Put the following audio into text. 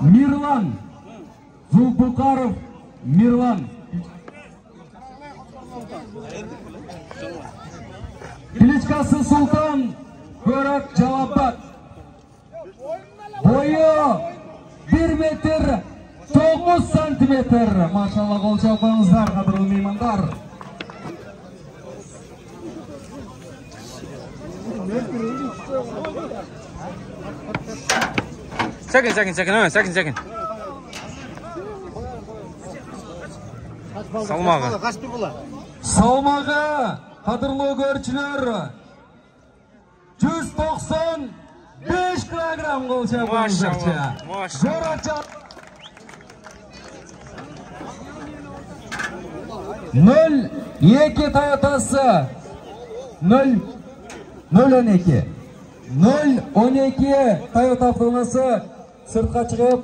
Miрлан. Зулпукаров Miрлан. Кличкасы Султан Көрак Жалапбат. Бойы 1 метр 9 сантиметр. Машалла, қол шапаңыздар, қадірлі меймандар. Сәкін. Салмағы, қадірлі көршілер, 195 килограмм қол шапаңыздар. Машалла. 0-2 Toyotасы 0-12 Toyota avtomobilі сыртқа шығып